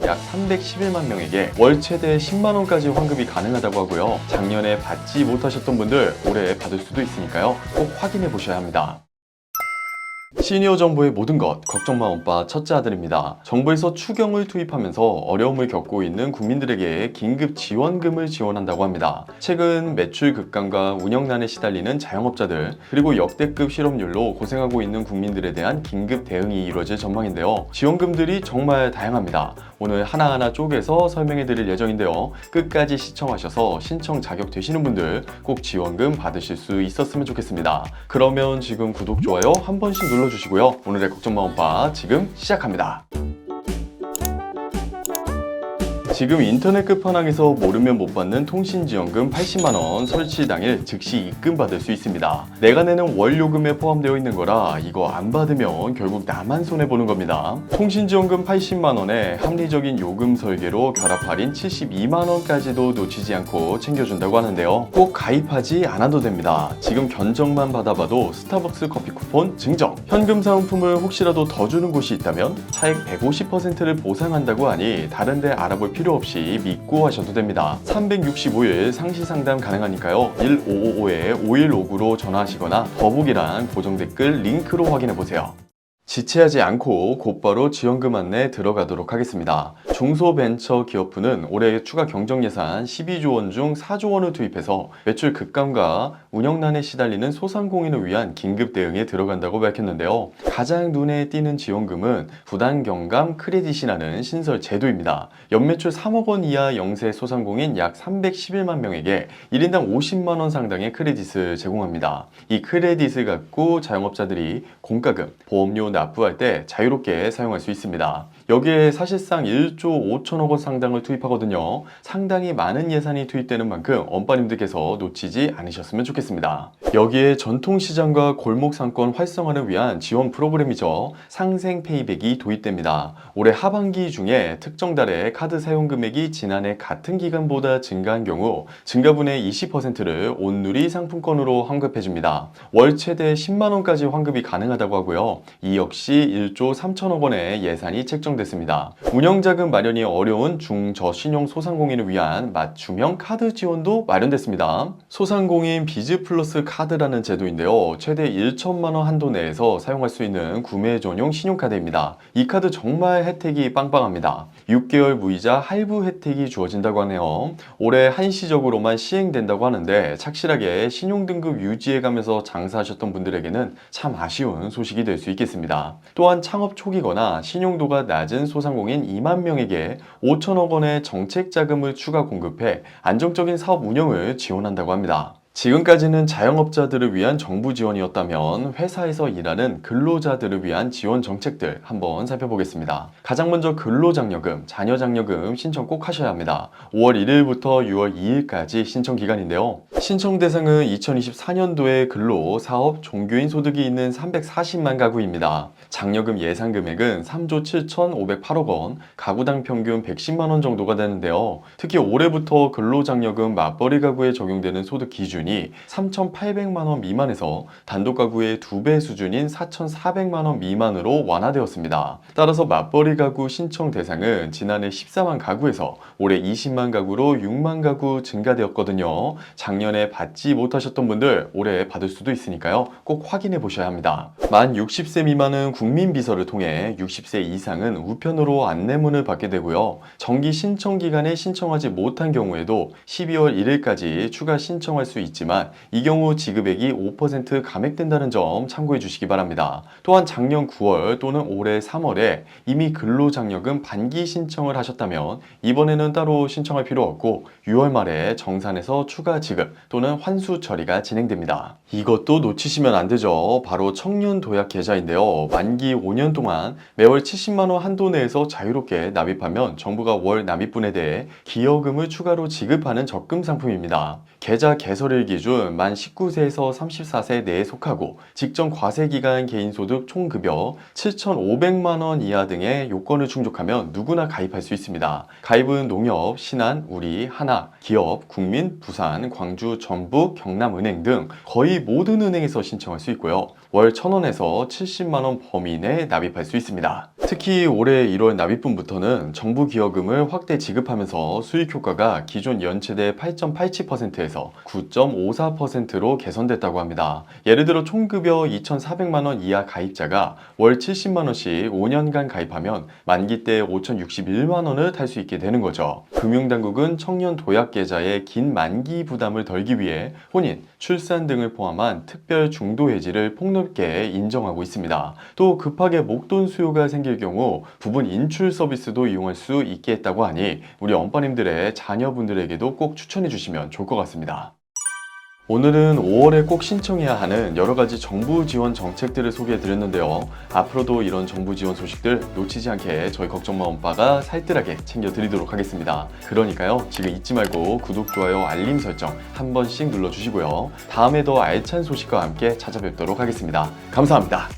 약 311만 명에게 월 최대 10만원까지 환급이 가능하다고 하고요. 작년에 받지 못하셨던 분들 올해 받을 수도 있으니까요. 꼭 확인해 보셔야 합니다. 시니어 정부의 모든 것 걱정마 오빠 첫째 아들입니다. 정부에서 추경을 투입하면서 어려움을 겪고 있는 국민들에게 긴급 지원금을 지원한다고 합니다. 최근 매출 급감과 운영난에 시달리는 자영업자들 그리고 역대급 실업률로 고생하고 있는 국민들에 대한 긴급 대응이 이루어질 전망인데요. 지원금들이 정말 다양합니다. 오늘 하나하나 쪼개서 설명해 드릴 예정인데요. 끝까지 시청하셔서 신청 자격 되시는 분들 꼭 지원금 받으실 수 있었으면 좋겠습니다. 그러면 지금 구독, 좋아요 한 번씩 눌러주시고요. 오늘의 걱정마 오빠 지금 시작합니다. 지금 인터넷 끝판왕에서 모르면 못 받는 통신지원금 80만원 설치 당일 즉시 입금받을 수 있습니다. 내가 내는 월 요금에 포함되어 있는 거라 이거 안 받으면 결국 나만 손해보는 겁니다. 통신지원금 80만원에 합리적인 요금 설계로 결합 할인 72만원까지도 놓치지 않고 챙겨준다고 하는데요. 꼭 가입하지 않아도 됩니다. 지금 견적만 받아봐도 스타벅스 커피 쿠폰 증정, 현금 사은품을 혹시라도 더 주는 곳이 있다면 차액 150%를 보상한다고 하니 다른 데 알아볼 필요 없이 믿고 하셔도 됩니다. 365일 상시 상담 가능하니까요. 1555-5159로 전화하시거나 더보기란 고정 댓글 링크로 확인해보세요. 지체하지 않고 곧바로 지원금 안내 들어가도록 하겠습니다. 중소벤처기업부는 올해 추가 경정예산 12조 원 중 4조 원을 투입해서 매출 급감과 운영난에 시달리는 소상공인을 위한 긴급 대응에 들어간다고 밝혔는데요. 가장 눈에 띄는 지원금은 부담경감 크레딧이라는 신설 제도입니다. 연매출 3억 원 이하 영세 소상공인 약 311만 명에게 1인당 50만 원 상당의 크레딧을 제공합니다. 이 크레딧을 갖고 자영업자들이 공과금, 보험료 납부할 때 자유롭게 사용할 수 있습니다. 여기에 사실상 1조 5천억 원 상당을 투입하거든요. 상당히 많은 예산이 투입되는 만큼 엄빠님들께서 놓치지 않으셨으면 좋겠습니다. 여기에 전통시장과 골목상권 활성화를 위한 지원 프로그램이죠. 상생페이백이 도입됩니다. 올해 하반기 중에 특정 달에 카드 사용 금액이 지난해 같은 기간보다 증가한 경우 증가분의 20%를 온누리 상품권으로 환급해줍니다. 월 최대 10만원까지 환급이 가능하다고 하고요. 이 역시 1조 3천억 원의 예산이 책정됐습니다. 운영자금 마련이 어려운 중저신용 소상공인을 위한 맞춤형 카드 지원도 마련됐습니다. 소상공인 비즈플러스 카드라는 제도인데요. 최대 1천만 원 한도 내에서 사용할 수 있는 구매 전용 신용카드입니다. 이 카드 정말 혜택이 빵빵합니다. 6개월 무이자 할부 혜택이 주어진다고 하네요. 올해 한시적으로만 시행된다고 하는데 착실하게 신용등급 유지해가면서 장사하셨던 분들에게는 참 아쉬운 소식이 될 수 있겠습니다. 또한 창업 초기거나 신용도가 낮은 소상공인 2만 명에게 5천억 원의 정책 자금을 추가 공급해 안정적인 사업 운영을 지원한다고 합니다. 지금까지는 자영업자들을 위한 정부 지원이었다면 회사에서 일하는 근로자들을 위한 지원 정책들 한번 살펴보겠습니다. 가장 먼저 근로장려금, 자녀장려금 신청 꼭 하셔야 합니다. 5월 1일부터 6월 2일까지 신청 기간인데요. 신청 대상은 2024년도에 근로, 사업, 종교인 소득이 있는 340만 가구입니다. 장려금 예상 금액은 3조 7,508억 원, 가구당 평균 110만 원 정도가 되는데요. 특히 올해부터 근로장려금 맞벌이 가구에 적용되는 소득 기준이 3,800만 원 미만에서 단독 가구의 2배 수준인 4,400만 원 미만으로 완화되었습니다. 따라서 맞벌이 가구 신청 대상은 지난해 14만 가구에서 올해 20만 가구로 6만 가구 증가되었거든요. 작년에 받지 못하셨던 분들 올해 받을 수도 있으니까요. 꼭 확인해 보셔야 합니다. 만 60세 미만은 국민비서를 통해 60세 이상은 우편으로 안내문을 받게 되고요. 정기 신청 기간에 신청하지 못한 경우에도 12월 1일까지 추가 신청할 수 있지만 이 경우 지급액이 5% 감액된다는 점 참고해 주시기 바랍니다. 또한 작년 9월 또는 올해 3월에 이미 근로장려금 반기 신청을 하셨다면 이번에는 따로 신청할 필요 없고 6월 말에 정산해서 추가 지급 또는 환수 처리가 진행됩니다. 이것도 놓치시면 안 되죠. 바로 청년 도약 계좌인데요. 만기 5년 동안 매월 70만 원 한도 내에서 자유롭게 납입하면 정부가 월 납입분에 대해 기여금을 추가로 지급하는 적금 상품입니다. 계좌 개설일 기준 만 19세에서 34세 내에 속하고 직전 과세기간 개인소득 총급여 7,500만 원 이하 등의 요건을 충족하면 누구나 가입할 수 있습니다. 가입은 농협, 신한, 우리, 하나, 기업, 국민, 부산, 광주, 전북, 경남은행 등 거의 모든 은행에서 신청할 수 있고요. 월 1,000원에서 70만 원 범위 내에 납입할 수 있습니다. 특히 올해 1월 납입분부터는 정부 기여금을 확대 지급하면서 수익 효과가 기존 연체대 8.87%에서 9.54%로 개선됐다고 합니다. 예를 들어 총급여 2,400만 원 이하 가입자가 월 70만 원씩 5년간 가입하면 만기 때 5,061만 원을 탈 수 있게 되는 거죠. 금융당국은 청년 도약 계좌의 긴 만기 부담을 덜기 위해 혼인, 출산 등을 포함한 특별 중도 해지를 폭넓게 인정하고 있습니다. 또 급하게 목돈 수요가 생길 경우 부분 인출 서비스도 이용할 수 있게 했다고 하니 우리 엄빠님들의 자녀분들에게도 꼭 추천해 주시면 좋을 것 같습니다. 오늘은 5월에 꼭 신청해야 하는 여러가지 정부 지원 정책들을 소개해 드렸는데요. 앞으로도 이런 정부 지원 소식들 놓치지 않게 저희 걱정마 엄빠가 살뜰하게 챙겨 드리도록 하겠습니다. 그러니까요, 지금 잊지 말고 구독, 좋아요, 알림 설정 한 번씩 눌러주시고요. 다음에 더 알찬 소식과 함께 찾아뵙도록 하겠습니다. 감사합니다.